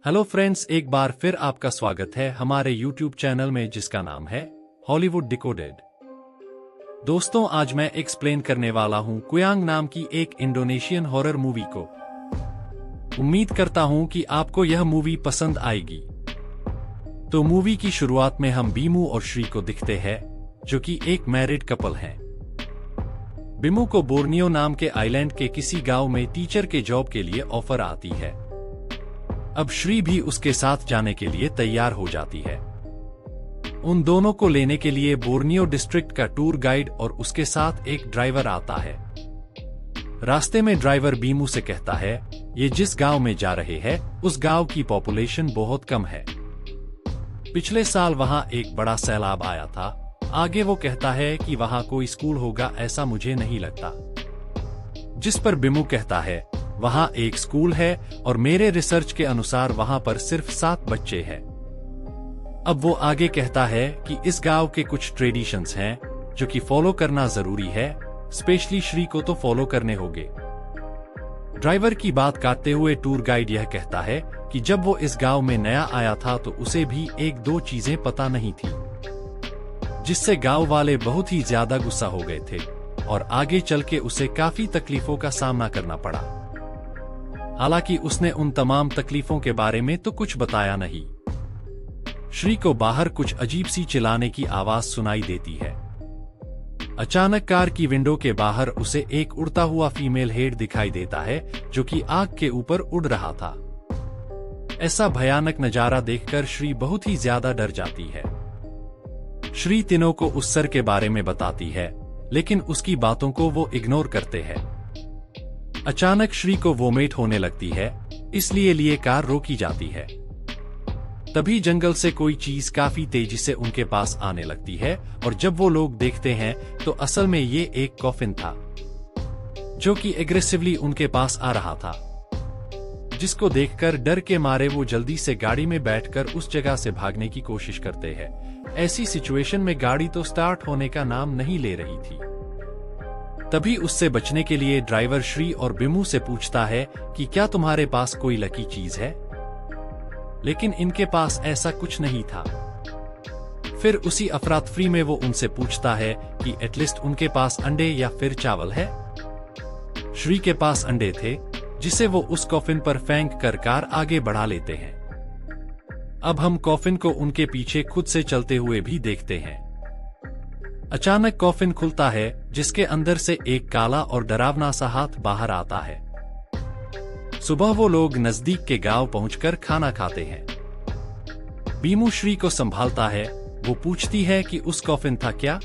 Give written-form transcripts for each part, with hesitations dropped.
Hello friends, एक बार फिर आपका स्वागत है हमारे YouTube चैनल में जिसका नाम है हॉलीवुड डिकोडेड। दोस्तों, आज मैं एक्सप्लेन करने वाला हूं कुयांग नाम की एक इंडोनेशियन हॉरर मूवी को। उम्मीद करता हूं कि आपको यह मूवी पसंद आएगी। तो मूवी की शुरुआत में हम बीमू और श्री को दिखते हैं, जो कि एक मैरिड कपल हैं। बीमू को बोर्नियो नाम के आइलैंड के किसी गांव में टीचर के जॉब के लिए ऑफर आती है। अब श्री भी उसके साथ जाने के लिए तैयार हो जाती है। उन दोनों को लेने के लिए बोर्नियो डिस्ट्रिक्ट का टूर गाइड और उसके साथ एक ड्राइवर आता है। रास्ते में ड्राइवर बीमू से कहता है, ये जिस गांव में जा रहे हैं उस गांव की पॉपुलेशन बहुत कम है। पिछले साल वहां एक बड़ा सैलाब आया था। आगे वो कहता है कि वहां कोई स्कूल होगा ऐसा मुझे नहीं लगता। जिस पर बीमू कहता है, वहां एक स्कूल है और मेरे रिसर्च के अनुसार वहां पर सिर्फ 7 बच्चे हैं। अब वो आगे कहता है कि इस गांव के कुछ ट्रेडिशंस हैं जो कि फॉलो करना जरूरी है, स्पेशली श्री को तो फॉलो करने होंगे। ड्राइवर की बात काटते हुए टूर गाइड यह कहता है कि जब वो इस गांव में नया आया था तो उसे भी 1-2 चीजें पता नहीं थी, जिससे गांव वाले बहुत ही ज्यादा गुस्सा हो गए थे और आगे चल के उसे काफी तकलीफों का सामना करना पड़ा। हालांकि उसने उन तमाम तकलीफों के बारे में तो कुछ बताया नहीं। श्री को बाहर कुछ अजीब सी चिल्लाने की आवाज सुनाई देती है। अचानक कार की विंडो के बाहर उसे एक उड़ता हुआ फीमेल हेड दिखाई देता है जो कि आग के ऊपर उड़ रहा था। ऐसा भयानक नजारा देखकर श्री बहुत ही ज्यादा डर जाती है। श्री तीनों को उस सर के बारे में बताती है, लेकिन उसकी बातों को वो इग्नोर करते हैं। अचानक श्री को वोमिट होने लगती है, इसलिए लिए कार रोकी जाती है। तभी जंगल से कोई चीज काफी तेजी से उनके पास आने लगती है और जब वो लोग देखते हैं तो असल में ये एक कॉफिन था जो कि एग्रेसिवली उनके पास आ रहा था, जिसको देखकर डर के मारे वो जल्दी से गाड़ी में बैठकर उस जगह से भागने की कोशिश करते हैं। ऐसी सिचुएशन में गाड़ी तो स्टार्ट होने का नाम नहीं ले रही थी। तभी उससे बचने के लिए ड्राइवर श्री और बीमू से पूछता है कि क्या तुम्हारे पास कोई लकी चीज है, लेकिन इनके पास ऐसा कुछ नहीं था। फिर उसी अफरातफरी में वो उनसे पूछता है कि एटलीस्ट उनके पास अंडे या फिर चावल है। श्री के पास अंडे थे, जिसे वो उस कॉफिन पर फेंक कर कार आगे बढ़ा लेते हैं। अब हम कॉफिन को उनके पीछे खुद से चलते हुए भी देखते हैं। अचानक कॉफिन खुलता है, जिसके अंदर से एक काला और डरावना सा हाथ बाहर आता है। सुबह वो लोग नजदीक के गांव पहुंचकर खाना खाते हैं। बीमू श्री को संभालता है। वो पूछती है कि उस कॉफिन था क्या।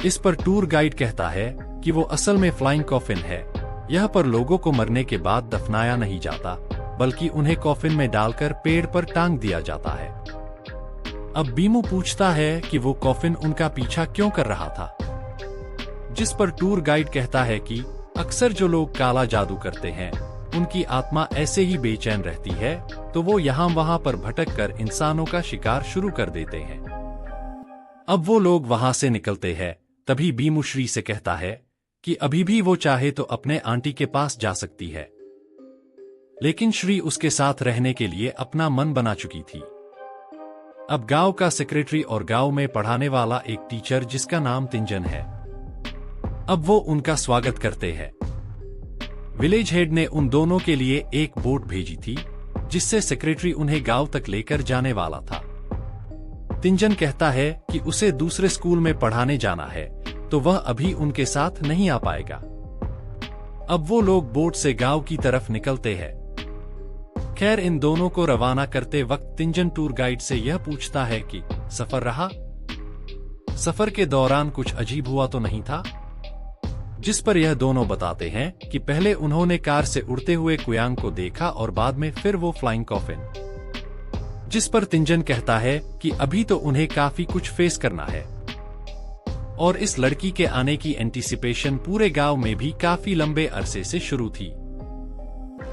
इस पर टूर गाइड कहता है कि वो असल में फ्लाइंग कॉफिन है। यह पर लोगों को मरने के बाद दफनाया नहीं जाता, बल्कि उन्हें कॉफिन में डालकर पेड़ पर टांग दिया जाता है। अब बीमू पूछता है कि वो कॉफिन उनका पीछा क्यों कर रहा था, जिस पर टूर गाइड कहता है कि अक्सर जो लोग काला जादू करते हैं उनकी आत्मा ऐसे ही बेचैन रहती है, तो वो यहाँ वहां पर भटक कर इंसानों का शिकार शुरू कर देते हैं। अब वो लोग वहां से निकलते हैं। तभी बीमू श्री से कहता है कि अभी भी वो चाहे तो अपने आंटी के पास जा सकती है, लेकिन श्री उसके साथ रहने के लिए अपना मन बना चुकी थी। अब गांव का सेक्रेटरी और गांव में पढ़ाने वाला एक टीचर जिसका नाम तिंजन है, अब वो उनका स्वागत करते हैं। विलेज हेड ने उन दोनों के लिए एक बोट भेजी थी, जिससे सेक्रेटरी उन्हें गांव तक लेकर जाने वाला था। तिंजन कहता है कि उसे दूसरे स्कूल में पढ़ाने जाना है, तो वह अभी उनके साथ नहीं आ पाएगा। अब वो लोग बोट से गांव की तरफ निकलते हैं। खैर, इन दोनों को रवाना करते वक्त तिंजन टूर गाइड से यह पूछता है कि सफर रहा? सफर के दौरान कुछ अजीब हुआ तो नहीं था? जिस पर यह दोनों बताते हैं कि पहले उन्होंने कार से उड़ते हुए कुयांग को देखा और बाद में फिर वो फ्लाइंग कॉफिन। जिस पर तिंजन कहता है कि अभी तो उन्हें काफी कुछ फेस करना है और इस लड़की के आने की एंटीसिपेशन पूरे गांव में भी काफी लंबे अरसे से शुरू थी।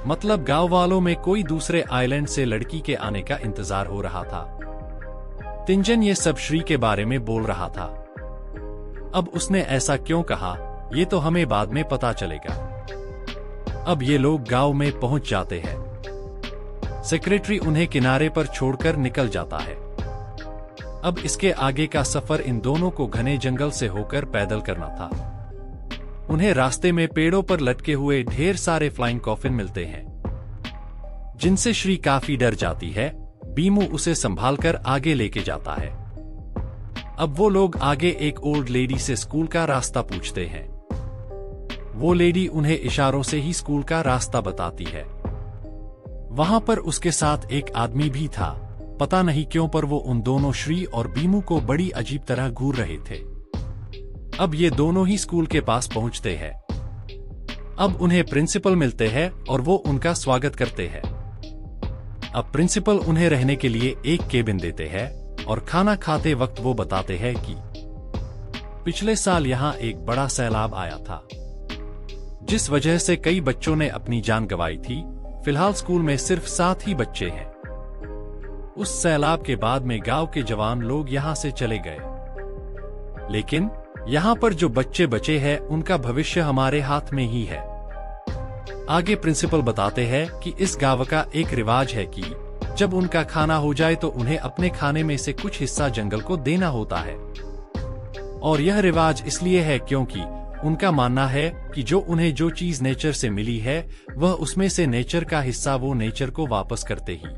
मतलब गांव वालों में कोई दूसरे आइलैंड से लड़की के आने का इंतजार हो रहा था। तिंजन ये सब श्री के बारे में बोल रहा था। अब उसने ऐसा क्यों कहा, ये तो हमें बाद में पता चलेगा। अब ये लोग गांव में पहुंच जाते हैं। सेक्रेटरी उन्हें किनारे पर छोड़कर निकल जाता है। अब इसके आगे का सफर इन दोनों को घने जंगल से होकर पैदल करना था। उन्हें रास्ते में पेड़ों पर लटके हुए ढेर सारे फ्लाइंग कॉफिन मिलते हैं, जिनसे श्री काफी डर जाती है। बीमू उसे संभालकर आगे लेके जाता है। अब वो लोग आगे एक ओल्ड लेडी से स्कूल का रास्ता पूछते हैं। वो लेडी उन्हें इशारों से ही स्कूल का रास्ता बताती है। वहां पर उसके साथ एक आदमी भी था। पता नहीं क्यों पर वो उन दोनों श्री और बीमू को बड़ी अजीब तरह घूर रहे थे। अब ये दोनों ही स्कूल के पास पहुंचते हैं। अब उन्हें प्रिंसिपल मिलते हैं और वो उनका स्वागत करते हैं। अब प्रिंसिपल उन्हें रहने के लिए एक केबिन देते हैं और खाना खाते वक्त वो बताते हैं कि पिछले साल यहाँ एक बड़ा सैलाब आया था, जिस वजह से कई बच्चों ने अपनी जान गंवाई थी। फिलहाल स्कूल में सिर्फ 7 ही बच्चे हैं। उस सैलाब के बाद में गांव के जवान लोग यहाँ से चले गए, लेकिन यहाँ पर जो बच्चे बचे हैं उनका भविष्य हमारे हाथ में ही है। आगे प्रिंसिपल बताते हैं कि इस गांव का एक रिवाज है कि जब उनका खाना हो जाए तो उन्हें अपने खाने में से कुछ हिस्सा जंगल को देना होता है। और यह रिवाज इसलिए है क्योंकि उनका मानना है कि जो उन्हें जो चीज नेचर से मिली है वह उसमें से नेचर का हिस्सा वो नेचर को वापस करते ही।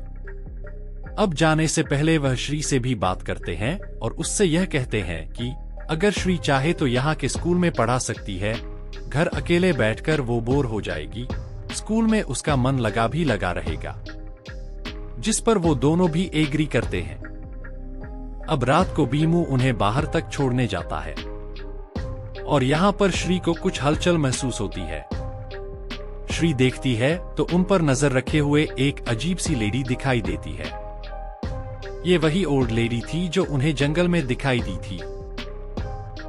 अब जाने से पहले वह श्री से भी बात करते हैं और उससे यह कहते हैं कि अगर श्री चाहे तो यहाँ के स्कूल में पढ़ा सकती है। घर अकेले बैठकर वो बोर हो जाएगी, स्कूल में उसका मन भी लगा रहेगा। जिस पर वो दोनों भी एग्री करते हैं। अब रात को बीमू उन्हें बाहर तक छोड़ने जाता है और यहाँ पर श्री को कुछ हलचल महसूस होती है। श्री देखती है तो उन पर नजर रखे हुए एक अजीब सी लेडी दिखाई देती है। ये वही ओल्ड लेडी थी जो उन्हें जंगल में दिखाई दी थी।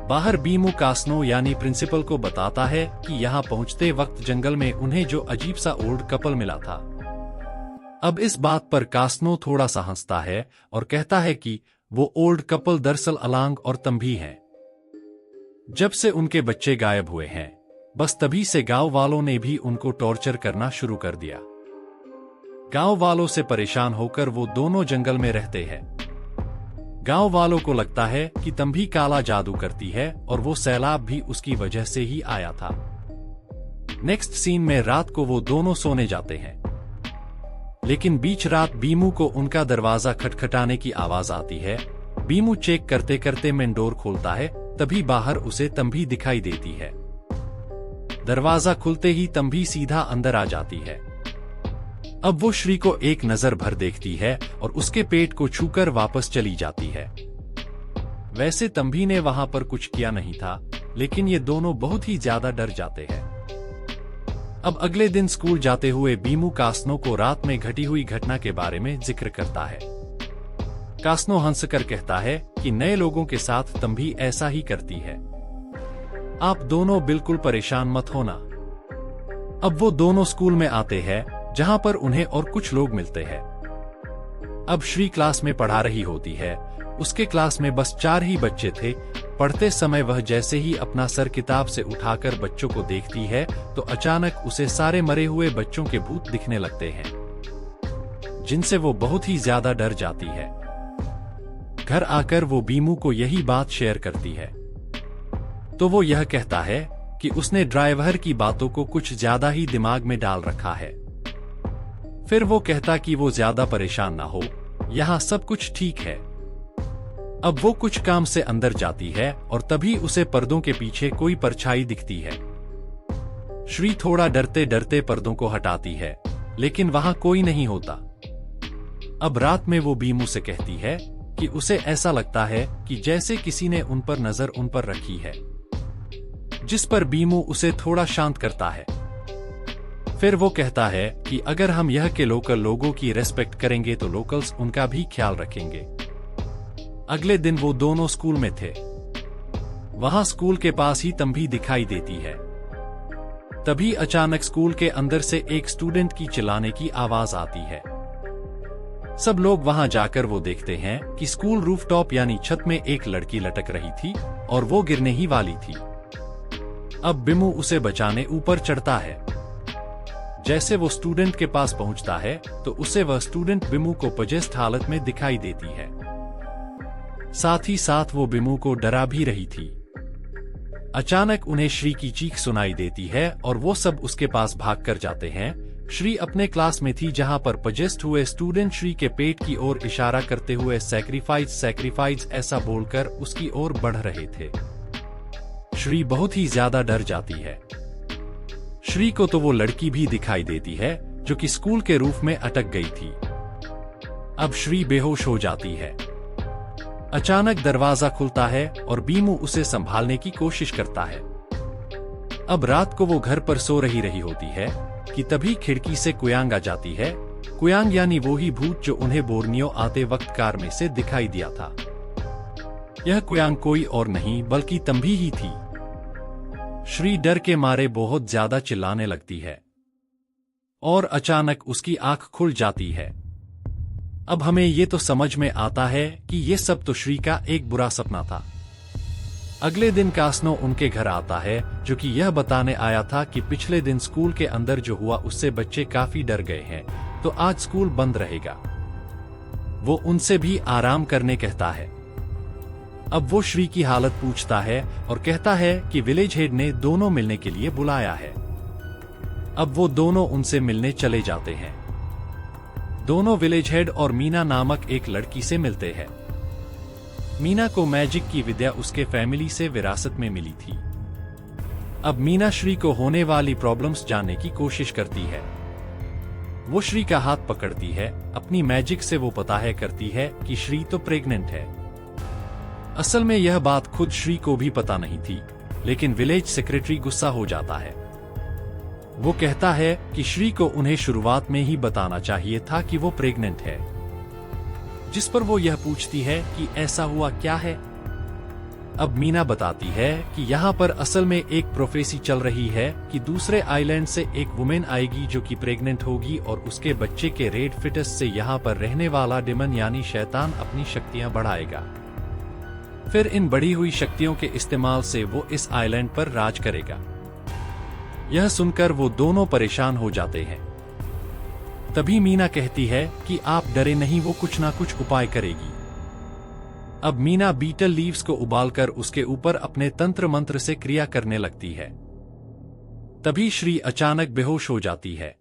बाहर बीमू कास्नो यानी प्रिंसिपल को बताता है कि यहाँ पहुँचते वक्त जंगल में उन्हें जो अजीब सा ओल्ड कपल मिला था। अब इस बात पर कास्नो थोड़ा सा हंसता है और कहता है कि वो ओल्ड कपल दरअसल अलांग और तंभी हैं। जब से उनके बच्चे गायब हुए हैं, बस तभी से गांव वालों ने भी उनको टॉर्चर करना शुरू कर दिया। गांव वालों से परेशान होकर वो दोनों जंगल में रहते हैं। गांव वालों को लगता है कि तंभी काला जादू करती है और वो सैलाब भी उसकी वजह से ही आया था। नेक्स्ट सीन में रात को वो दोनों सोने जाते हैं, लेकिन बीच रात बीमू को उनका दरवाजा खटखटाने की आवाज आती है। बीमू चेक करते करते मेन डोर खोलता है, तभी बाहर उसे तंभी दिखाई देती है। दरवाजा खुलते ही तंभी सीधा अंदर आ जाती है। अब वो श्री को एक नजर भर देखती है और उसके पेट को छूकर वापस चली जाती है। वैसे तंभी ने वहां पर कुछ किया नहीं था, लेकिन ये दोनों बहुत ही ज्यादा डर जाते हैं। अब अगले दिन स्कूल जाते हुए बीमू कास्नो को रात में घटी हुई घटना के बारे में जिक्र करता है। कास्नो हंसकर कहता है कि नए लोगों के साथ तंभी ऐसा ही करती है। आप दोनों बिल्कुल परेशान मत होना। अब वो दोनों स्कूल में आते हैं, जहां पर उन्हें और कुछ लोग मिलते हैं। अब श्री क्लास में पढ़ा रही होती है। उसके क्लास में बस 4 ही बच्चे थे। पढ़ते समय वह जैसे ही अपना सर किताब से उठाकर बच्चों को देखती है तो अचानक उसे सारे मरे हुए बच्चों के भूत दिखने लगते हैं, जिनसे वो बहुत ही ज्यादा डर जाती है। घर आकर वो बीमू को यही बात शेयर करती है, तो वो यह कहता है कि उसने ड्राइवर की बातों को कुछ ज्यादा ही दिमाग में डाल रखा है। फिर वो कहता कि वो ज्यादा परेशान ना हो, यहाँ सब कुछ ठीक है। अब वो कुछ काम से अंदर जाती है और तभी उसे पर्दों के पीछे कोई परछाई दिखती है। श्री थोड़ा डरते डरते पर्दों को हटाती है, लेकिन वहां कोई नहीं होता। अब रात में वो बीमू से कहती है कि उसे ऐसा लगता है कि जैसे किसी ने उन पर रखी है, जिस पर बीमू उसे थोड़ा शांत करता है। फिर वो कहता है कि अगर हम यह के लोकल लोगों की रेस्पेक्ट करेंगे तो लोकल्स उनका भी ख्याल रखेंगे। अगले दिन वो दोनों स्कूल में थे। वहां स्कूल के पास ही तंभी दिखाई देती है। तभी अचानक स्कूल के अंदर से एक स्टूडेंट की चिल्लाने की आवाज आती है। सब लोग वहां जाकर वो देखते हैं कि स्कूल रूफटॉप यानी छत में एक लड़की लटक रही थी और वो गिरने ही वाली थी। अब बीमू उसे बचाने ऊपर चढ़ता है। जैसे वो स्टूडेंट के पास पहुंचता है तो उसे वह स्टूडेंट बिमू को पजेस्ट हालत में दिखाई देती है। साथ ही साथ वो बिमू को डरा भी रही थी। अचानक उन्हें श्री की चीख सुनाई देती है और वो सब उसके पास भाग कर जाते हैं। श्री अपने क्लास में थी जहां पर पजेस्ट हुए स्टूडेंट श्री के पेट की ओर इशारा करते हुए सैक्रिफाइस सैक्रिफाइस ऐसा बोलकर उसकी ओर बढ़ रहे थे। श्री बहुत ही ज्यादा डर जाती है। श्री को तो वो लड़की भी दिखाई देती है जो कि स्कूल के रूफ में अटक गई थी। अब श्री बेहोश हो जाती है। अचानक दरवाजा खुलता है और बीमू उसे संभालने की कोशिश करता है। अब रात को वो घर पर सो रही होती है कि तभी खिड़की से कुयांग आ जाती है। कुयांग यानी वो ही भूत जो उन्हें बोर्नियो आते वक्त कार में से दिखाई दिया था। यह कुयांग कोई और नहीं बल्कि तंभी ही थी। श्री डर के मारे बहुत ज्यादा चिल्लाने लगती है और अचानक उसकी आंख खुल जाती है। अब हमें ये तो समझ में आता है कि ये सब तो श्री का एक बुरा सपना था। अगले दिन कास्नो उनके घर आता है जो कि यह बताने आया था कि पिछले दिन स्कूल के अंदर जो हुआ उससे बच्चे काफी डर गए हैं, तो आज स्कूल बंद रहेगा। वो उनसे भी आराम करने कहता है। अब वो श्री की हालत पूछता है और कहता है कि विलेज हेड ने दोनों मिलने के लिए बुलाया है। अब वो दोनों उनसे मिलने चले जाते हैं। दोनों विलेज हेड और मीना नामक एक लड़की से मिलते हैं। मीना को मैजिक की विद्या उसके फैमिली से विरासत में मिली थी। अब मीना श्री को होने वाली प्रॉब्लम्स जानने की कोशिश करती है। वो श्री का हाथ पकड़ती है। अपनी मैजिक से वो पता है करती है कि श्री तो प्रेग्नेंट है। असल में यह बात खुद श्री को भी पता नहीं थी, लेकिन विलेज सेक्रेटरी गुस्सा हो जाता है। वो कहता है कि श्री को उन्हें शुरुआत में ही बताना चाहिए था कि वो प्रेग्नेंट है। जिस पर वो यह पूछती है कि ऐसा हुआ क्या है। अब मीना बताती है कि यहाँ पर असल में एक प्रोफेसी चल रही है कि दूसरे आइलैंड से एक वुमेन आएगी जो कि प्रेग्नेंट होगी और उसके बच्चे के रेड फिटस से यहाँ पर रहने वाला डिमन यानी शैतान अपनी शक्तियाँ बढ़ाएगा। फिर इन बढ़ी हुई शक्तियों के इस्तेमाल से वो इस आइलैंड पर राज करेगा। यह सुनकर वो दोनों परेशान हो जाते हैं। तभी मीना कहती है कि आप डरे नहीं, वो कुछ ना कुछ उपाय करेगी। अब मीना बीटल लीव्स को उबालकर उसके ऊपर अपने तंत्र मंत्र से क्रिया करने लगती है। तभी श्री अचानक बेहोश हो जाती है।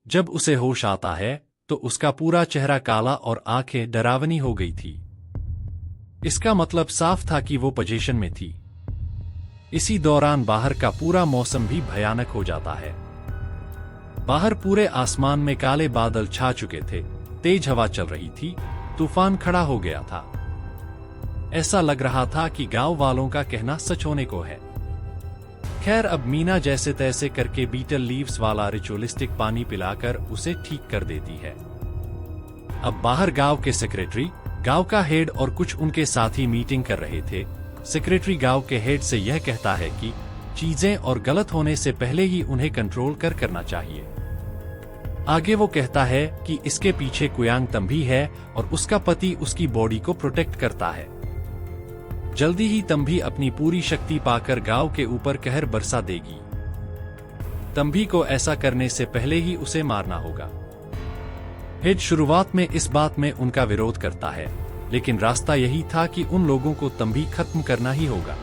जब उसे होश आता है तो उसका पूरा चेहरा काला और आंखें डरावनी हो गई थी। इसका मतलब साफ था कि वो पोजीशन में थी। इसी दौरान बाहर का पूरा मौसम भी भयानक हो जाता है। बाहर पूरे आसमान में काले बादल छा चुके थे, तेज हवा चल रही थी, तूफान खड़ा हो गया था। ऐसा लग रहा था कि गांव वालों का कहना सच होने को है। खैर, अब मीना जैसे तैसे करके बीटल लीव्स वाला रिचुअलिस्टिक पानी पिलाकर उसे ठीक कर देती है। अब बाहर गांव के सेक्रेटरी, गांव का हेड और कुछ उनके साथी मीटिंग कर रहे थे। सेक्रेटरी गांव के हेड से यह कहता है कि चीजें और गलत होने से पहले ही उन्हें कंट्रोल करना चाहिए। आगे वो कहता है कि इसके पीछे कुयांग तंभी है और उसका पति उसकी बॉडी को प्रोटेक्ट करता है। जल्दी ही तंभी अपनी पूरी शक्ति पाकर गांव के ऊपर कहर बरसा देगी। तंभी को ऐसा करने से पहले ही उसे मारना होगा। हेड शुरुआत में इस बात में उनका विरोध करता है, लेकिन रास्ता यही था कि उन लोगों को तंभी खत्म करना ही होगा।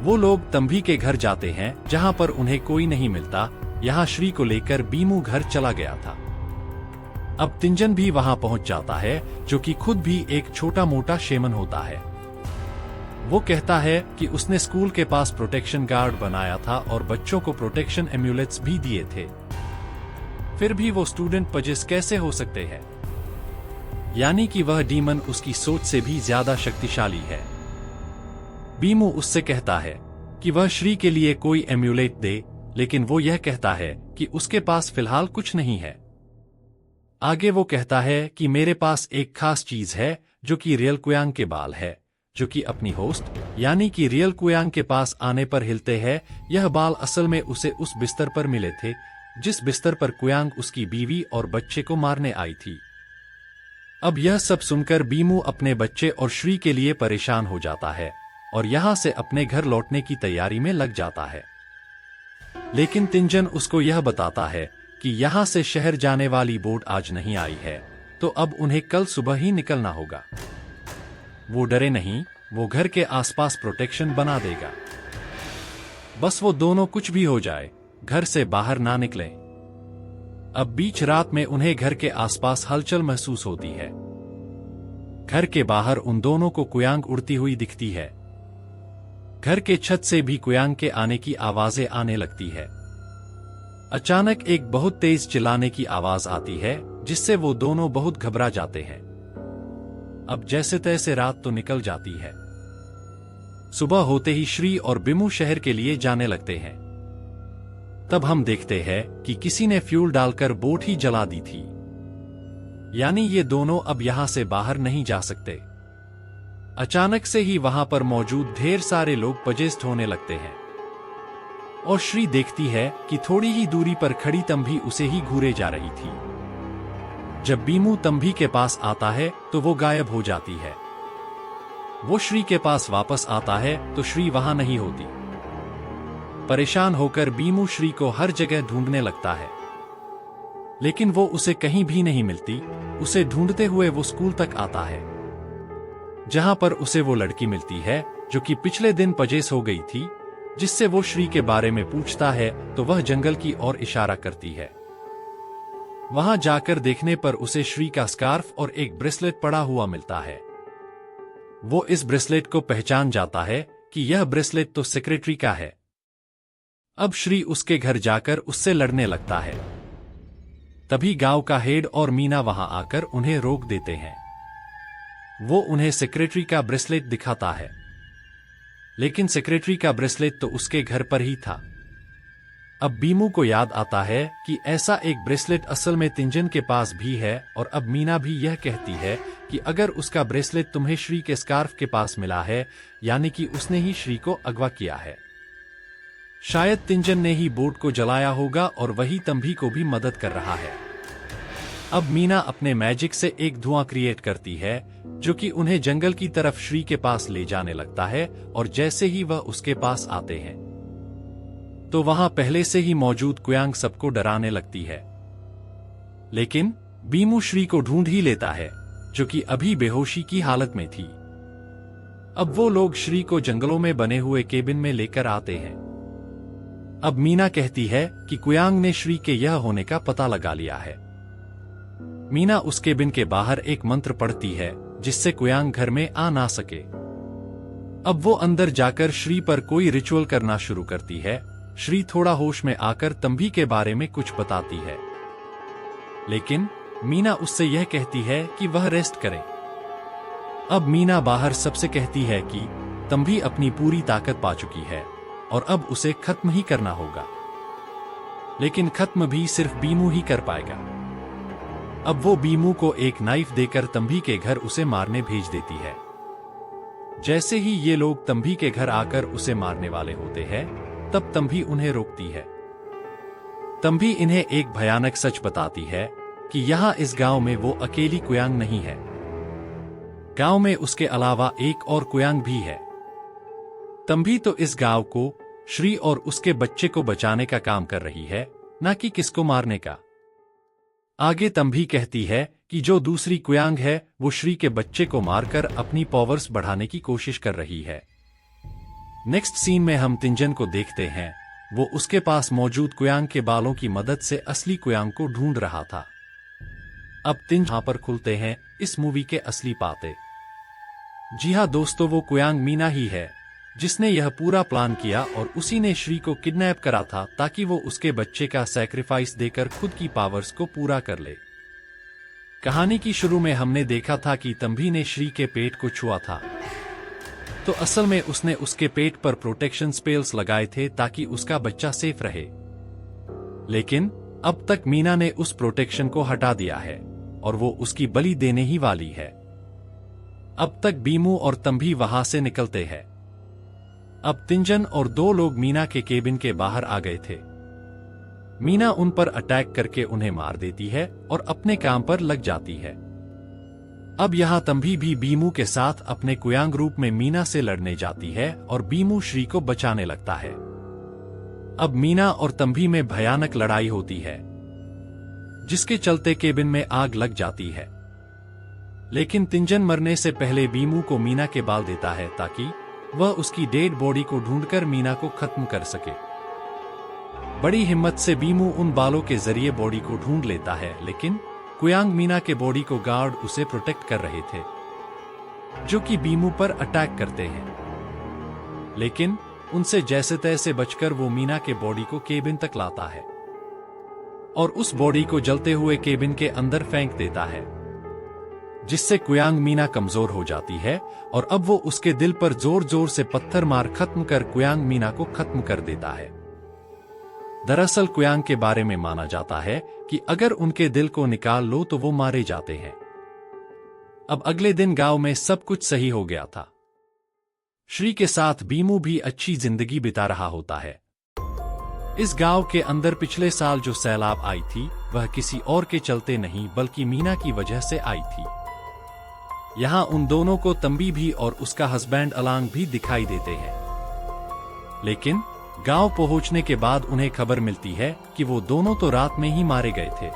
वो लोग तंभी के घर जाते हैं जहां पर उन्हें कोई नहीं मिलता। यहाँ श्री को लेकर बीमू घर चला गया था। अब तिंजन भी वहां पहुंच जाता है, जो कि खुद भी एक छोटा मोटा शेमन होता है। वो कहता है कि उसने स्कूल के पास प्रोटेक्शन गार्ड बनाया था और बच्चों को प्रोटेक्शन एम्यूलेट्स भी दिए थे। फिर भी वो स्टूडेंट पजेस कैसे हो सकते हैं? यानी कि वह डीमन उसकी सोच से भी ज्यादा शक्तिशाली है। बीमू उससे कहता है कि वह श्री के लिए कोई एम्यूलेट दे, लेकिन वो यह कहता है कि उसके पास फिलहाल कुछ नहीं है। आगे वो कहता है कि मेरे पास एक खास चीज है जो कि रियल कुयांग के बाल है, जो कि अपनी होस्ट यानी कि रियल कुयांग के पास आने पर हिलते हैं। यह बाल असल में उसे उस बिस्तर पर मिले थे जिस बिस्तर पर कुयांग उसकी बीवी और बच्चे को मारने आई थी। अब यह सब सुनकर बीमू अपने बच्चे और श्री के लिए परेशान हो जाता है और यहाँ से अपने घर लौटने की तैयारी में लग जाता है। लेकिन तिंजन उसको यह बताता है कि यहाँ से शहर जाने वाली बोट आज नहीं आई है, तो अब उन्हें कल सुबह ही निकलना होगा। वो डरे नहीं, वो घर के आसपास प्रोटेक्शन बना देगा। बस वो दोनों कुछ भी हो जाए, घर से बाहर ना निकलें। अब बीच रात में उन्हें घर के आसपास हलचल महसूस होती है। घर के बाहर उन दोनों को कुयांग उड़ती हुई दिखती है। घर के छत से भी कुयांग के आने की आवाजें आने लगती है। अचानक एक बहुत तेज चिल्लाने की आवाज आती है, जिससे वो दोनों बहुत घबरा जाते हैं। अब जैसे तैसे रात तो निकल जाती है। सुबह होते ही श्री और बिमू शहर के लिए जाने लगते हैं। तब हम देखते हैं कि किसी ने फ्यूल डालकर बोट ही जला दी थी, यानी ये दोनों अब यहां से बाहर नहीं जा सकते। अचानक से ही वहां पर मौजूद ढेर सारे लोग पजेस्ट होने लगते हैं और श्री देखती है कि थोड़ी ही दूरी पर खड़ी तंभी उसे ही घूरे जा रही थी। जब बीमू तंभी के पास आता है तो वो गायब हो जाती है। वो श्री के पास वापस आता है तो श्री वहां नहीं होती। परेशान होकर बीमू श्री को हर जगह ढूंढने लगता है, लेकिन वो उसे कहीं भी नहीं मिलती। उसे ढूंढते हुए वो स्कूल तक आता है, जहां पर उसे वो लड़की मिलती है जो कि पिछले दिन पजेस हो गई थी, जिससे वो श्री के बारे में पूछता है तो वह जंगल की ओर इशारा करती है। वहां जाकर देखने पर उसे श्री का स्कार्फ और एक ब्रेसलेट पड़ा हुआ मिलता है। वो इस ब्रेसलेट को पहचान जाता है कि यह ब्रेसलेट तो सेक्रेटरी का है। अब श्री उसके घर जाकर उससे लड़ने लगता है। तभी गांव का हेड और मीना वहां आकर उन्हें रोक देते हैं। वो उन्हें सेक्रेटरी का ब्रेसलेट दिखाता है, लेकिन सेक्रेटरी का ब्रेसलेट तो उसके घर पर ही था। अब बीमू को याद आता है कि ऐसा एक ब्रेसलेट असल में तिंजन के पास भी है, और अब मीना भी यह कहती है कि अगर उसका ब्रेसलेट तुम्हें श्री के स्कार्फ के पास मिला है, यानी कि उसने ही श्री को अगवा किया है। शायद तिंजन ने ही बोट को जलाया होगा और वही तंभी को भी मदद कर रहा है। अब मीना अपने मैजिक से एक धुआं क्रिएट करती है, जो कि उन्हें जंगल की तरफ श्री के पास ले जाने लगता है, और जैसे ही वह उसके पास आते हैं तो वहां पहले से ही मौजूद कुयांग सबको डराने लगती है। लेकिन बीमू श्री को ढूंढ ही लेता है, जो कि अभी बेहोशी की हालत में थी। अब वो लोग श्री को जंगलों में बने हुए केबिन में लेकर आते हैं। अब मीना कहती है कि कुयांग ने श्री के यह होने का पता लगा लिया है। मीना उस केबिन के बाहर एक मंत्र पढ़ती है, जिससे कुयांग घर में आ ना सके। अब वो अंदर जाकर श्री पर कोई रिचुअल करना शुरू करती है। श्री थोड़ा होश में आकर तंभी के बारे में कुछ बताती है, लेकिन मीना उससे यह कहती है कि वह रेस्ट करे। अब मीना बाहर सबसे कहती है कि तंभी अपनी पूरी ताकत पा चुकी है और अब उसे खत्म ही करना होगा, लेकिन खत्म भी सिर्फ बीमू ही कर पाएगा। अब वो बीमू को एक नाइफ देकर तंभी के घर उसे मारने भेज देती है। जैसे ही ये लोग तंभी के घर आकर उसे मारने वाले होते हैं, तब तंभी उन्हें रोकती है। तंभी इन्हें एक भयानक सच बताती है कि यहाँ इस गांव में वो अकेली कुयांग नहीं है। गांव में उसके अलावा एक और कुयांग भी है। तंभी तो इस गांव को, श्री और उसके बच्चे को बचाने का काम कर रही है, न कि किसको मारने का। आगे तंभी कहती है कि जो दूसरी कुयांग है वो श्री के बच्चे को मारकर अपनी पावर्स बढ़ाने की कोशिश कर रही है। नेक्स्ट सीन में हम तिंजन को देखते हैं। वो उसके पास मौजूद कुयांग के बालों की मदद से असली कुयांग को ढूंढ रहा था। अब तिंजन पर खुलते हैं इस मूवी के असली पाते। जी हाँ दोस्तों, वो कुयांग मीना ही है जिसने यह पूरा प्लान किया और उसी ने श्री को किडनैप करा था ताकि वो उसके बच्चे का सैक्रिफाइस देकर खुद की पावर्स को पूरा कर ले। कहानी की शुरू में हमने देखा था कि तंभी ने श्री के पेट को छुआ था, तो असल में उसने उसके पेट पर प्रोटेक्शन स्पेल्स लगाए थे ताकि उसका बच्चा सेफ रहे। लेकिन अब तक मीना ने उस प्रोटेक्शन को हटा दिया है और वो उसकी बलि देने ही वाली है। अब तक बीमू और तंभी वहां से निकलते हैं। अब तिंजन और दो लोग मीना के केबिन के बाहर आ गए थे। मीना उन पर अटैक करके उन्हें मार देती है और अपने काम पर लग जाती है। अब यहाँ तंभी भी बीमू के साथ अपने कुयांग रूप में मीना से लड़ने जाती है और बीमू श्री को बचाने लगता है। अब मीना और तंभी में भयानक लड़ाई होती है, जिसके चलते केबिन में आग लग जाती है। लेकिन तिंजन मरने से पहले बीमू को मीना के बाल देता है ताकि वह उसकी डेड बॉडी को ढूंढकर मीना को खत्म कर सके। बड़ी हिम्मत से बीमू उन बालों के जरिए बॉडी को ढूंढ लेता है, लेकिन कुयांग मीना के बॉडी को गार्ड उसे प्रोटेक्ट कर रहे थे, जो कि बीमू पर अटैक करते हैं। लेकिन उनसे जैसे तैसे बचकर वो मीना के बॉडी को केबिन तक लाता है और उस बॉडी को जलते हुए केबिन के अंदर फेंक देता है, जिससे कुयांग मीना कमजोर हो जाती है और अब वो उसके दिल पर जोर जोर से पत्थर मार खत्म कर कुयांग मीना को खत्म कर देता है। दरअसल कुयांग के बारे में माना जाता है कि अगर उनके दिल को निकाल लो तो वो मारे जाते हैं। अब अगले दिन गांव में सब कुछ सही हो गया था। श्री के साथ बीमू भी अच्छी जिंदगी बिता रहा होता है। इस गांव के अंदर पिछले साल जो सैलाब आई थी वह किसी और के चलते नहीं बल्कि मीना की वजह से आई थी। यहाँ उन दोनों को तंबी भी और उसका हस्बैंड अलांग भी दिखाई देते हैं। लेकिन गांव पहुंचने के बाद उन्हें खबर मिलती है कि वो दोनों तो रात में ही मारे गए थे।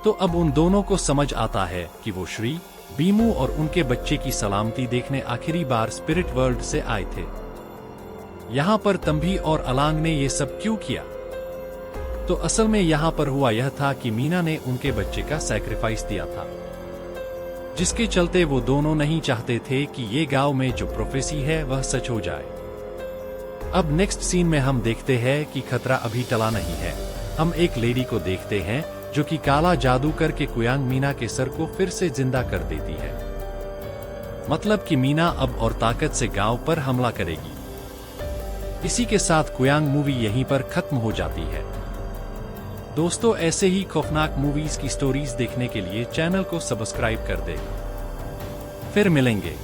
तो अब उन दोनों को समझ आता है कि वो श्री, बीमू और उनके बच्चे की सलामती देखने आखिरी बार स्पिरिट वर्ल्ड से आए थे। यहाँ पर तंबी और अलांग ने ये सब क्यों किया? तो असल में यहाँ पर हुआ यह था कि मीना ने उनके बच्चे का सैक्रिफाइस दिया था, जिसके चलते वो दोनों नहीं चाहते थे कि ये गांव में जो प्रोफेसी है वह सच हो जाए। अब नेक्स्ट सीन में हम देखते हैं कि खतरा अभी टला नहीं है। हम एक लेडी को देखते हैं जो कि काला जादू करके कुयांग मीना के सर को फिर से जिंदा कर देती है। मतलब कि मीना अब और ताकत से गांव पर हमला करेगी। इसी के साथ कुयांग मूवी यहीं पर खत्म हो जाती है। दोस्तों, ऐसे ही खौफनाक मूवीज की स्टोरीज देखने के लिए चैनल को सब्सक्राइब कर दें। फिर मिलेंगे।